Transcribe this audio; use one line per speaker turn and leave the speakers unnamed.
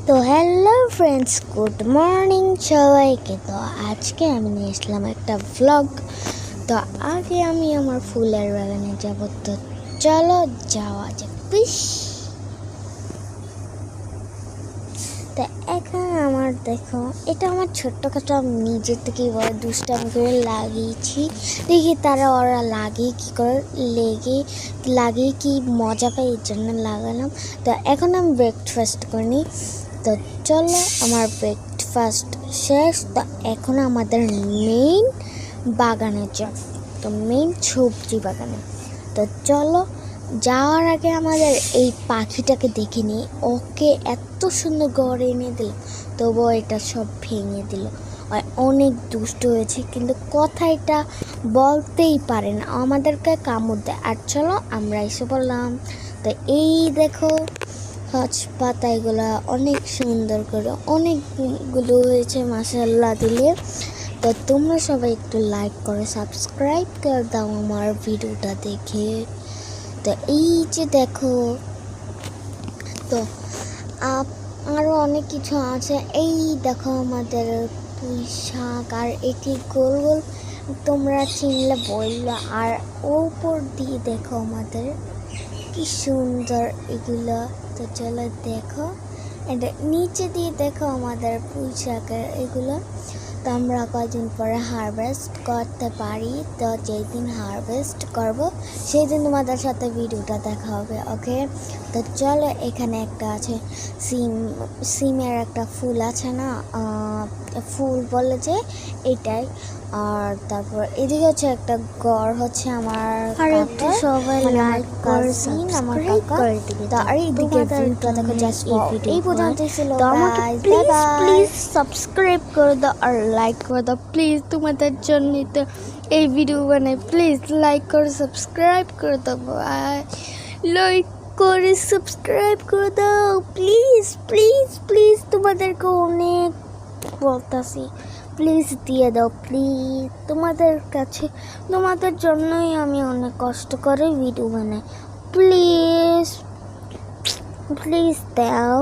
তো hello friends, good morning সবাইকে। তো আজকে আমি নিয়ে আসলাম একটা ভ্লগ। তো আগে আমি আমার ফুলের বাগানে যাব, তো চলো যাওয়া যাক প্লিজ। তো এখন আমার দেখো, এটা আমার ছোট্টখাটো আমি নিজের থেকেই বড় দুষ্টামি করে লাগিয়েছি। দেখি ওরা লাগিয়ে কী করে লাগিয়ে কি মজা পাই, এর জন্য লাগালাম। তো এখন আমি ব্রেকফাস্ট করিনি, তো চলো আমার ব্রেকফাস্ট শেষ। তো এখন আমাদের মেইন বাগানে যাব, তো মেইন সবজি বাগানে। তো চলো যাওয়ার আগে আমাদের এই পাখিটাকে দেখে নিই। ওকে এত সুন্দর ঘরে এনে দিল, তবুও এটা সব ভেঙে দিল। অনেক দুষ্ট হয়েছে, কিন্তু কথা এটা বলতেই পারে না, আমাদেরকে কামড় দেয়। আর চলো আমরা এসে বললাম। তো এই দেখো হজ পাতা, এগুলো অনেক সুন্দর করে অনেকগুলো হয়েছে মাশাআল্লাহ দিলে। তো তোমরা সবাই একটু লাইক করে সাবস্ক্রাইব করে দাও আমার ভিডিওটা দেখে। তো এই যে দেখো, তো আরও অনেক কিছু আছে। এই দেখো আমাদের পুঁই শাক, আর এটি গোল গোল, তোমরা চিনলে বললো। আর ওপর দিয়ে দেখো আমাদের কি সুন্দর এগুলো। তো চলো দেখো, এটা নিচে দিয়ে দেখো আমাদের পুঁই শাকের এগুলো। তো আমরা কয়েকদিন পরে হারভেস্ট করতে পারি। তো যেই দিন হারভেস্ট করব সেই দিন তোমাদের সাথে ভিডিওটা দেখা হবে, ওকে। তো চলো, এখানে একটা আছে সিমের একটা ফুল আছে না, ফুল বলে যে এটাই। আর তারপর এদিকে হচ্ছে একটা গড়, হচ্ছে আমার সবাই লাইক করছি আমার কাকা। তো আর এইদিকে ভিডিওটা দেখো, জাস্ট এই পর্যন্ত ছিল। তো আমাকে প্লিজ সাবস্ক্রাইব করে দাও আর লাইক করে দাও প্লিজ, তোমাদের জন্য তো এই ভিডিও বানাই। প্লিজ লাইক করে সাবস্ক্রাইব করে দাও, লাইক করে সাবস্ক্রাইব করে দাও প্লিজ প্লিজ প্লিজ, তোমাদেরকে অনেক বলতাছি, প্লিজ দিয়ে দাও প্লিজ। তোমাদের কাছে, তোমাদের জন্যই আমি অনেক কষ্ট করে ভিডিও বানাই। প্লিজ প্লিজ দাও।